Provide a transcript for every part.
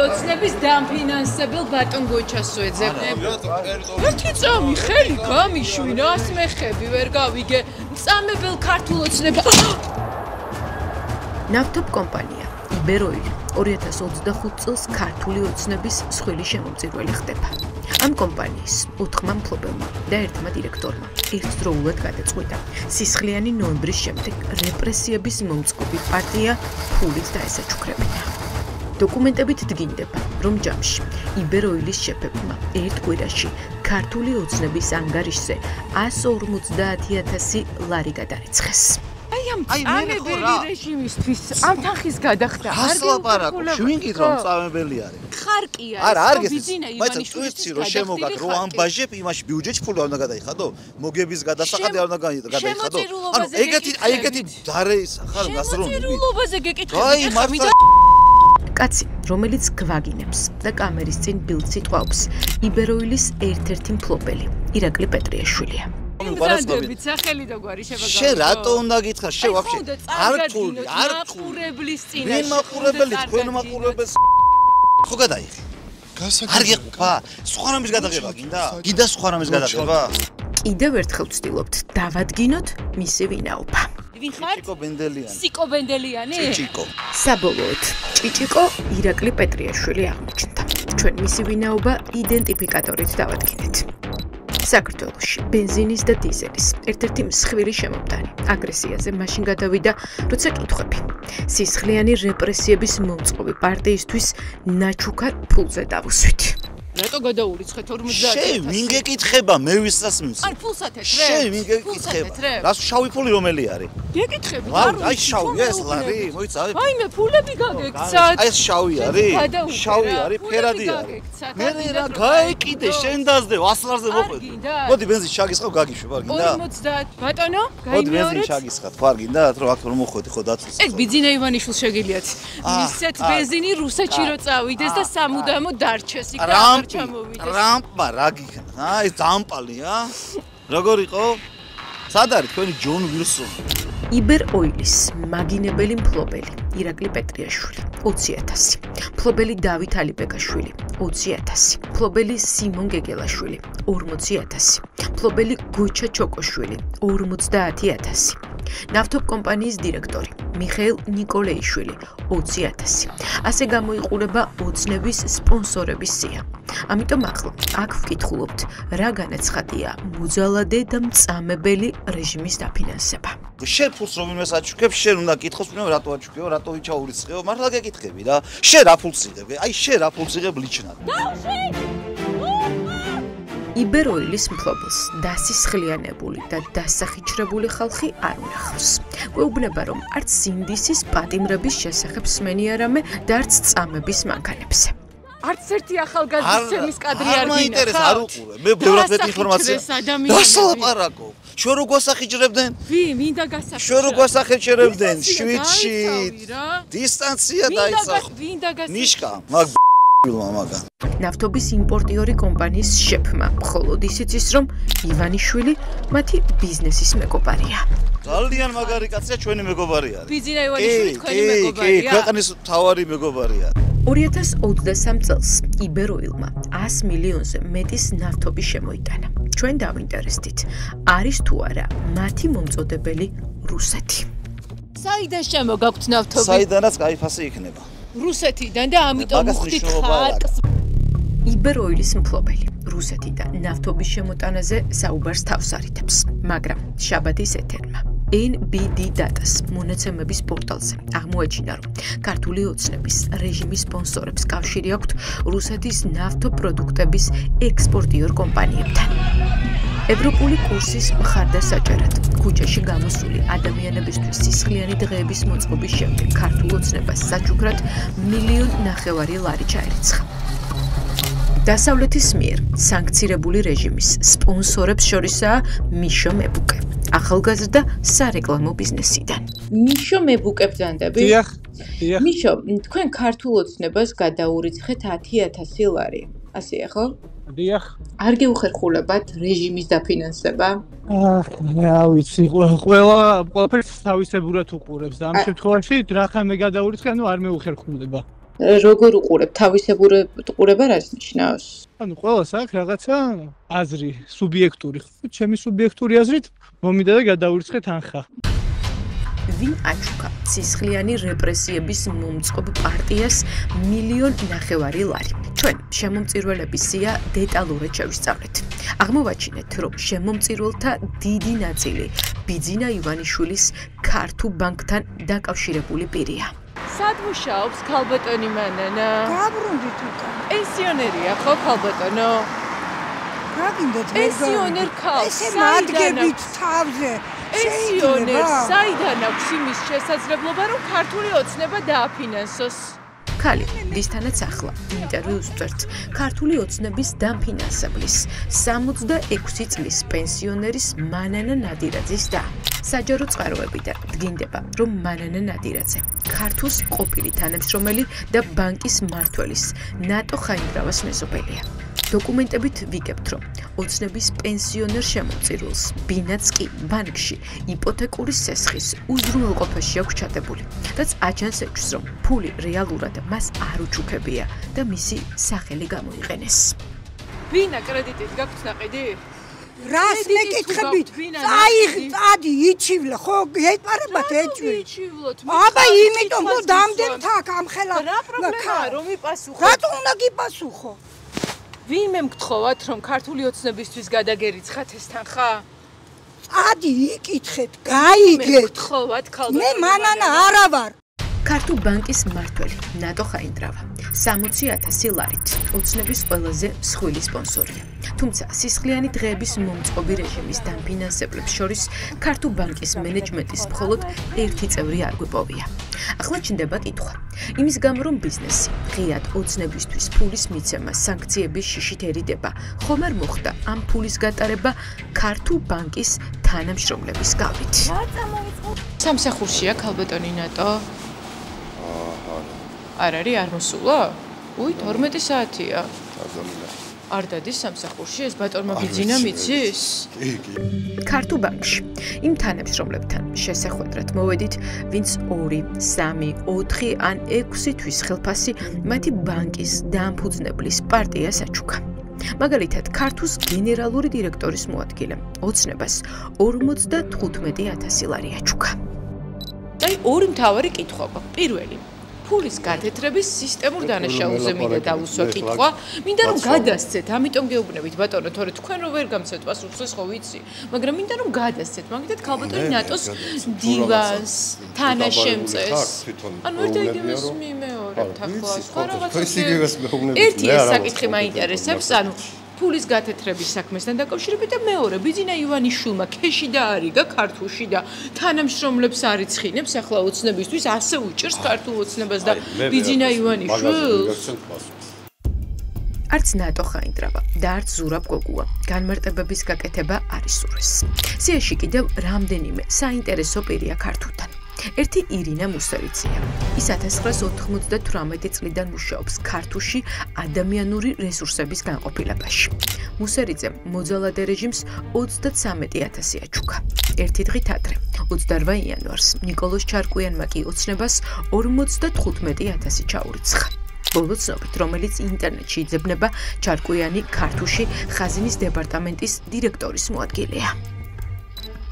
ოცნების დამფინანსებელ ბატონ გოჩას ვეძებნებ. ერთი წამი ხელი გამიშვინა, ასმეხები ვერ გავიგე. მწამებელ ქართულ ოცნება. ნავთობ კომპანია იბეროილი 2025 წელს ქართული ოცნების მსხვილი შემომწირველი ხდება. ამ კომპანიის 4 მფლობელმა და 1 დირექტორმა ერთდროულად გადაწყვიტა სისხლიანი ნოემბრის შემდეგ რეპრესიების მომწყობი პარტია ფულით დაესაჩუქრებინა. დოკუმენტებით დგინდება, რომ ჯამში იბეროილის შეფებმა ერთ კვირაში ქართული ოცნების ანგარიშზე 150,000 ლარი გადარიცხეს. აი ამებელი რეჟიმისთვის ამ თანხის გადახდა არ გელაპარაკო, შევინკით რომ წამებელი არის. ხარკია არა, არ გესმის. მაინც წვიცი რომ შემოგად რო ამ ბაჟებ იმაში ბიუჯეტში ფული არ უნდა გადაიხადო, მოგების გადასახადი არ უნდა გადაიხადო. ანუ ეგეთი დარეის ხარ გასროლები. შემოწირულობაზე გეკითხები. აი მართლა კაცი, რომელიც გვაგინებს და კამერის წინ ბილდს იტყვაობს, იბეროილის ერთ-ერთი მფლობელი, ირაკლი პეტრიაშვილია. იმდროებით სახელი და გვარი შევაგავო. შენ რატო უნდა გითხრა? შენ ვაფშე არ თული, არ მაყურებლის წინაშე. ვინ მაყურებელი, თქვენ მაყურებელს ხო გადაიხი? არ გიყვება? სხვა რამის გადაღება გინდა? გინდა სხვა რამის გადაღება? კიდევ ერთხელ ვცდილობთ დავადგინოთ მისი ვინაობა. ვინ ხარ? ჭიჭიკო ბენდელიანი. სიკო ბენდელიანი? ჭიჭიკო. საბოლოოდ, ჭიჭიკო ირაკლი პეტრიაშვილი აღმოჩნდა. ჩვენ მისი ვინაობა იდენტიფიკატორით დავადგინეთ. საქართველოში ბენზინის და დიზელის ერთ-ერთი მსხვილი შემომტანი აგრესიაზე მაშინ გადავიდა, როცა კითხვები სისხლიანი რეპრესიების მომწყობი პარტიისთვის ნაჩუქარ ფულზე დავუსვით. რატო გადაურიცხეთ 50? შენ ვინ გეკითხება მე ვისაც მის? აი ფულსათ ეტრე. შენ ვინ გეკითხება? რას შავი ფული რომელი არის? გეკითხები. აი შავი ეს ლარი, მოიცავე. აი მე ფულები გაგექცათ. აი ეს შავი არის? შავი არის, ფერადი არის. მე რა გაეკიდე შენ დაზდე, ასლარზე მოყვედ. მოდი ბენზინს ჩაგისხავ, გაგიშვებ, არ გინდა? 50. ბატონო, მოდი ბენზინს გაიმეორეთ. ჩაგისხავ, ხო არ გინდა? რომ აქ რომ მოხვედი ხო დაწეს. ეს ბიძინა ივანიშვილს შეგიძლიათ. მისცეთ ბენზინი რუსეთში რო წავიდეს და სამუდამოდ დარჩეს იქ და აღარ ჩამოვიდეს. ტრამპმა რა გიქნა? აი დამპალია. როგორ იყო? სად არის თქვენი ჯონ ვილსონი? იბეროილის მაგინებელი მფლობელი ირაკლი პეტრიაშვილი 20,000, მფლობელი დავით ალიბეკაშვილი 20,000, მფლობელი სიმონ გეგელაშვილი 40,000, მფლობელი გოჩა ჩოკოშვილი 50,000, ნავთობ კომპანიის დირექტორი მიხეილ ნიკოლეიშვილი 20,000. ასე გამოიყურება ოცნების სპონსორების სია. ამიტომ ახლა აქ ვკითხულობთ, რა განაცხადია მოძალადე და მწამებელი რეჟიმის დაფინანსება. შენ ფულს რომ ვინმეს აჩუქებ, შენ უნდა გითხოს, რატო აჩუქეო, რატო ვიჩაურიცხეო, მართლა გეკითხები რა. შენ რა ფულს იღებ? აი შენ რა ფულს იღებ ლიჩნად? იბეროილის მფლობელს დასისხლიანებული და დასახიჩრებული ხალხი არ უნახავს. გვეუბნება, რომ არც სინდისის პატიმრების შესახებ სმენი არამე და არც წამების მანქანებზე. არც ერთი ახალგაზრდების კადრი არ გინახავთ. არ მაინტერესებს, არ უყურე. მე ბევრად მეტ ინფორმაციას. დასალაპარაკო. შენ რო გვასახიჩრებდნენ? მინდა გასახიჩრებდნენ. შენ რო გვასახიჩრებდნენ? შვიდში. დისტანცია დაიწყო. ნიშკა, მაგ მამაგან. ნავთობის იმპორტიორი კომპანიის შეფმა, მხოლოდ ისიც ის, რომ ივანიშვილი მათი ბიზნესის მეგობარია. ძალიან მაგარი კაცია, ჩვენი მეგობარი არის. ბიძინა ივანიშვილი თქვენი მეგობარია? კი, ქვეყნის მთავარი მეგობარია. 2023 წელს იბეროილმა 100 მილიონზე მეტის ნავთობი შემოიტანა. ჩვენ დავინტერესდით, არის თუ არა მათი მომწოდებელი რუსეთი. საიდან შემოგაქვთ ნავთობი? საიდანაც კაიფასი იქნება. რუსეთიდან და ამიტომ ვხვდით ხარკს. იბეროილის მფლობელი რუსეთიდან ნავთობის შემოტანაზე საუბარს თავს არიდებს, მაგრამ შაბათის ეთერმა NBD Data-ს მონაცემების პორტალზე აღმოაჩინა, რომ ქართული ოცნების რეჟიმის სპონსორებს კავშირი აქვთ რუსეთის ნავთობპროდუქტების ექსპორტიორ კომპანიებთან. ევროპული კურსის მხარდასაჭერად ქუჩაში გამოსული ადამიანებისთვის სისხლიანი დღეების მოწყობის შემდეგ ქართულ ოცნებას საჩუქრად 1,5 მილიონ ლარი ჩაერიცხა. დასავლეთის მიერ სანქცირებული რეჟიმის სპონსორებს შორისაა მიშო მებუკე, ახალგაზრდა სარეკლამო ბიზნესიდან. მიშო მებუკე ბრძანდები? დიახ. მიშო, თქვენ ქართულ ოცნებას გადაურიცხეთ 10,000 ლარი. ასეა ხო? დიახ. არ გეუხერხულებათ რეჟიმის დაფინანსება? რა ვიცი, ყველაფერს თავისებურად უყურებს და ამ შემთხვევაში დრახამე გადაურიცხე, არ მეუხერხულება. როგორ უყურებ თავისებურება რას ნიშნავს? ანუ ყველას აქვს რაღაცა აზრი, სუბიექტური. ჩემი სუბიექტური აზრით მომიდა და გადავირცხე თანხა. ვინ აჩუქა ცისხლიანი რეპრესიების მომწყობ პარტიას 1,5 მილიონი ლარი? ჩვენ შემომწირველების სია დეტალურად შევისწავლეთ. აღმოვაჩინეთ, რომ შემომწირველთა დიდი ნაწილი ბიძინა ივანიშვილის ქართულ ბანკთან დაკავშირებული პირია. სად მუშაობს ქალბატონი მანანა? გაბრუნდით უკან. პენსიონერია ხო ქალბატონო? გაგინდეთ პენსიონერ ქალს. ესე მადგებით თავზე. პენსიონერ საიდან აქვს იმის შესაძლებლობა, რომ ქართული ოცნება დააფინანსოს? ქალი, ვისთანაც ახლა ინტერვიუს ვწერთ ქართული ოცნების დამფინანსებლის 66 წლის პენსიონერის მანანა ნადირაძის და საჯარო წყაროებიდან დგინდება, რომ მანანა ნადირაძე ქართულს ყოფილი თანამშრომელი და ბანკის მმართველის ნატო ხაინდრავას მეზობელია. დოკუმენტებით ვიგებთ, რომ ოცნების პენსიონერ შემომწირულს ბინაც კი ბანკში იპოთეკური სესხის უზრუნველყოფაში აქვს ჩადებული. რაც აჩენს ეჭვს, რომ ფული რეალურად მას არ უჩუქებია და მისი სახელი გამოიყენეს. ვინა კრედიტით გაქვთ ნაყიდი? რას მეკითხებით? წადი იჩივლე, ხო ეტარებათ ეჭვი. აბა იმიტომ რომ დამდენთ აქ ამხელა. რა პრობლემაა რომ იპასუხო? რატო უნდა გიპასუხო? ვინმე მგთხოვათ რომ ქართული ოცნებისთვის გადაგერიცხათ ეს თანხა? წადი იკითხეთ, გაიგეთ. მგთხოვათ ქალბატონი. მე მანანა არა ვარ. ქართულ ბანკის მმართველი ნატო ხაინდრავა 60,000 ლარით ოცნების ყველაზე მსხვილი სპონსორია. თუმცა სისხლიანი დღეების მომწყობი რეჟიმის დამფინანსებლებს შორის ქართულ ბანკის მენეჯმენტის მხოლოდ ერთი წევრი არ გვეპოვია. ახლა ჩნდება კითხვა. იმის გამო რომ ბიზნესი ღიად ოცნებისთვის ფულის მიცემა სანქციების შიშით ერიდება, ხომ არ მოხდა ამ ფულის გატარება ქართულ ბანკის თანამშრომლების გავლით? სამსახურშია ქალბატონი ნატო? არ არის არ მოსულა? 12 საათია. არ დადის სამსახურში ეს ბატონმა ბიძინა მიცის? ქართულ ბანკში იმ თანამშრომლებთან შესახვედრად მოვედით, ვინც 2, 3, 4 ან 6 თვის ხელფასი მათი ბანკის დაამფუძნებლის პარტიას აჩუქა. მაგალითად, ქართუს გენერალური დირექტორის მოადგილემ ოცნებას 55,000 ლარი აჩუქა. აი ორი მთავარი კითხვა გვაქვს. პირველი ფულის გათეთრების სისტემურ დანაშაულზე მინდა დავუსვა კითხვა. მინდა რომ გადასცეთ, ამიტომ გეუბნებით ბატონო, თორე თქვენ რო ვერ გამცეთ პასუხს, ხო ვიცი, მაგრამ მინდა რომ გადასცეთ, მაგითად ქალბატონი ნატოს დივანს, თანაშემწეს. ანუ ერთ იდეას მიმეორებთ ახლა, სხვა რაღაცა. ერთი ეს საკითხი მაინტერესებს, ანუ ფულის გათეთრების საქმესთან დაკავშირებით და მეორე ბიძინა ივანიშვილმა ქეში დაარიგა ქართულში და თანამშრომლებს არიცხინებს ახლა ოცნებისთვის ასე უჭერს ქართულ ოცნებას და ბიძინა ივანიშვილს არც ნატო ხაინდრავა და არც ზურაბ გოგუა განმარტებების გაკეთება არ ისურვეს. სიაში კიდევ რამდენიმე საინტერესო პირია ქართულთან. ერთი ირინა მუსერიცია. ის 1998 წლიდან მუშაობს ქართულში ადამიანური რესურსების განყოფილებაში. მუსერიძემ მოძალადე რეჟიმს 33,000 აჩუქა. ერთი დღით ადრე, 28 იანვარს, ნიკოლოზ ჩარკვიანმა კი ოცნებას 55,000 ჩაურიცხა. ბოლო ცნობით, რომელიც ინტერნეტში იძებნება, ჩარკვიანი ქართულში ხაზინის დეპარტამენტის დირექტორის მოადგილეა.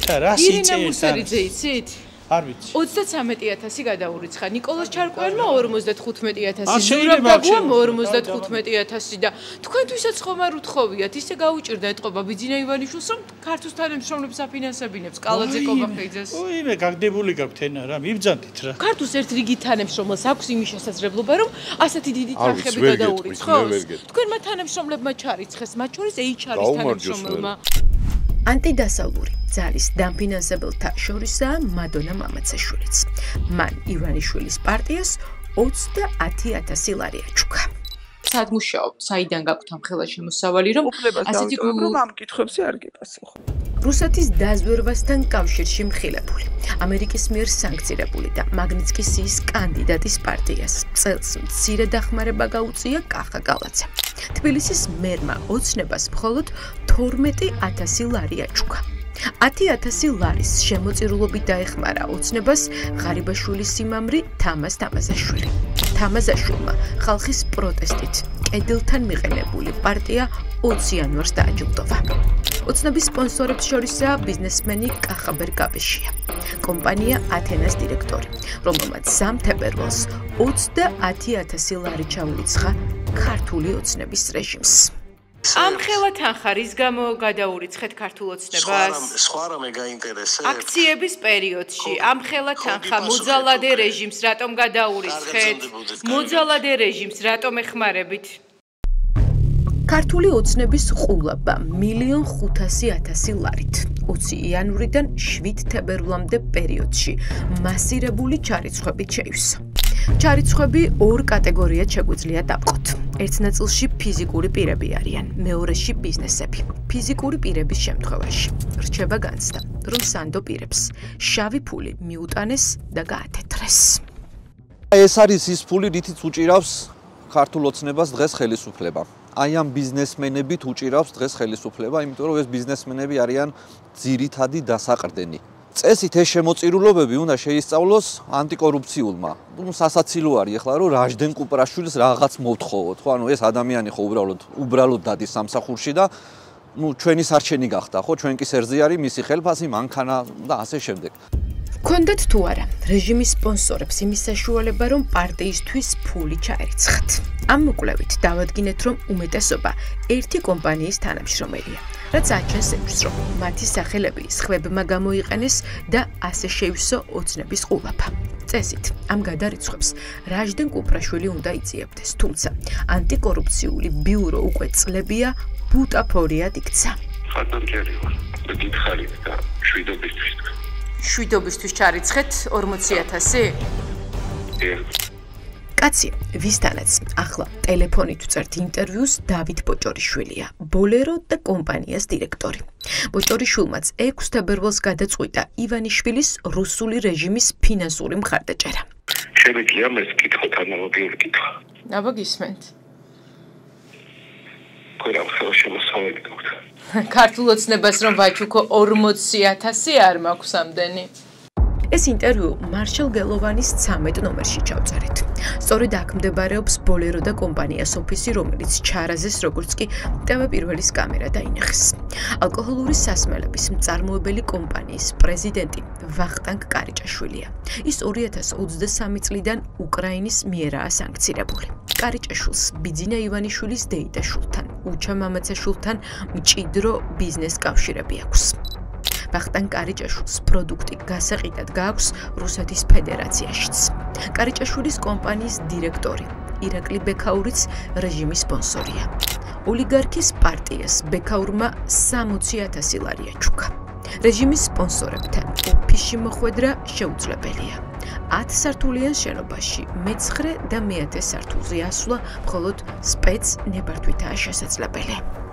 ირინა მუსერიძე იცით? არ ვიცი. 33,000 გადაურიცხა ნიკოლოზ ჩარკვიანმა 55,000, ზურაბ გოგუამ 55,000 და თქვენთვისაც ხომ არ უთხოვიათ, ისე გაუჭირდა ეთყობა ბიძინა ივანიშვილს, რომ ქართულ თანამშრომლებს აფინანსებინებს კალაძე კობახიძეს. იმე გაგდებული გაქვთ ენა რა, მიბძანდით რა. ქართულს ერთ რიგით თანამშრომელს აქვს იმის შესაძლებლობა, რომ ასეთი დიდი თანხები გადაურიცხოს. თქვენმა თანამშრომლებმა ჩარიცხეს, მათ შორის HR-ის თანამშრომელმა. ანტიდასავლური ძალის დამფინანსებელთა შორისაა მადონა მამაცაშვილიც. მან ივანიშვილის პარტიას 30,000 ლარი აჩუქა. სად მუშაობთ? საიდან გაქვთ ამ ხელა შემოსავალი, რომ ასეთი რომ ამ კითხვებზე არ გიპასუხო. რუსეთის დაზვერვასთან კავშირში მხილებული, ამერიკის მიერ სანქცირებული და მაგნიტსკის კანდიდატის პარტიას წელს მცირე დახმარება გაუწია კახა კალაძემ. თბილისის მერმა ოცნებას მხოლოდ 12,000 ლარი აჩუქა. 10,000 ლარის შემოწირულობით დაეხმარა ოცნებას ღარიბაშვილის სიმამრი თამაზ თამაზაშვილი. თამაზაშვილმა ხალხის პროტესტით კედელთან მიყენებული პარტია 20 იანვარს დააჯილდოვა. ოცნების სპონსორებს შორისაა ბიზნესმენი კახაბერ გაბეშია. კომპანია ათენას დირექტორი, რომელმაც 3 თებერვალს 30,000 ლარი ჩაურიცხა ქართული ოცნების რეჟიმს. ამხელა თანხა რის გამო გადაურიცხეთ ქართულ ოცნებას? სხვა რამე გაინტერესებს? აქციების პერიოდში ამხელა თანხა მოძალადე რეჟიმს რატომ გადაურიცხეთ? მოძალადე რეჟიმს რატომ ეხმარებით? ქართული ოცნების ყულაბა 1,500,000 ლარით 20 იანვრიდან 7 თებერვლამდე პერიოდში მასირებული ჩარიცხვებით შეივსო. ჩარიცხვები 2 კატეგორიად შეგვიძლია დავყოთ. ერთ ნაწილში ფიზიკური პირები არიან, მეორეში ბიზნესები. ფიზიკური პირების შემთხვევაში რჩება განცდა, რომ სანდო პირებს შავი ფული მიუტანეს და გაათეთრეს. ეს არის ის ფული, რითიც უჭირავს ქართულ ოცნებას დღეს ხელისუფლება. აი ამ ბიზნესმენებით უჭირავს დღეს ხელისუფლება, იმიტომ რომ ეს ბიზნესმენები არიან ძირითადი დასაყრდენი. წესით ეს შემოწირულობები უნდა შეისწავლოს ანტიკორუფციულმა. სასაცილო არის ახლა რომ რაჟდენ კუპრაშვილს რაღაც მოვთხოვოთ, ხო? ანუ ეს ადამიანი ხო უბრალოდ დადის სამსახურში და ჩვენი სარჩენი გახდა, ხო? ჩვენ კი სერზე არის მისი ხელფასი, მანქანა და ასე შემდეგ. გქონდათ თუ არა რეჟიმის სპონსორებს იმის საშუალება, რომ პარტიისთვის ფული ჩაერიცხათ. ამ მოკვლევით დავადგინეთ, რომ უმეტესობა ერთი კომპანიის თანამშრომელია, რაც აჩენს იმის, რომ მათი სახელები სხვებმა გამოიყენეს და ასე შეივსო ოცნების ყულაბა. წესით, ამ გადარიცხვებს რაჟდენ კუპრაშვილი უნდა იწიებდეს, თუმცა ანტიკორუფციული ბიურო უკვე წლებია ბუტაფორიად იქცა. ხატანკერი ვარ და გითხარით და შვიდობისთვის. შვიდობისთვის ჩარიცხეთ 40,000? კაცი, ვისთანაც ახლა ტელეფონით ვწერთ ინტერვიუს დავით ბოჭორიშვილია, ბოლერო და კომპანიას დირექტორი. ბოჭორიშვილმაც 6 თებერვალს გადაწყვიტა ივანიშვილის რუსული რეჟიმის ფინანსური მხარდაჭერა. შემიძლია მე ვკითხოთ ანალოგიური კითხვა? აბა გისმენთ. ყველა ხელ შემოსავალი გქონდა. ქართულ ოცნებას რომ ვაჩუქო 40,000 არ მაქვს ამდენი. ეს ინტერვიუ მარშალ გელოვანის 13 ნომერში ჩავწერეთ. სწორედ აქ მდებარეობს ბოლერო და კომპანიას ოფისი, რომელიც ჩარაზეს, როგორც კი ტელე-პირველის კამერა დაინახეს. ალკოჰოლური სასმელების მწარმოებელი კომპანიის პრეზიდენტი ვახტანგ კარიჭაშვილია. ის 2023 წლიდან უკრაინის მიერაა სანქცირებული. კარიჭაშვილს ბიძინა ივანიშვილის დეიდაშვილთან, უჩა მამაცაშვილთან მჭიდრო ბიზნეს კავშირები აქვს. ვახტანგ კარიჭაშვილს პროდუქტი გასაყიდად გააქვს რუსეთის ფედერაციაშიც. კარიჭაშვილის კომპანიის დირექტორი ირაკლი ბექაურიც რეჟიმის სპონსორია. ოლიგარქის პარტიას ბექაურმა 60,000 ლარი აჩუქა. რეჟიმის სპონსორებთან ოფისში მოხვედრა შეუძლებელია. 10 სართულიან შენობაში მე-9 და მე-10 სართულზე ასვლა მხოლოდ სპეც ნებართვითაა შესაძლებელი.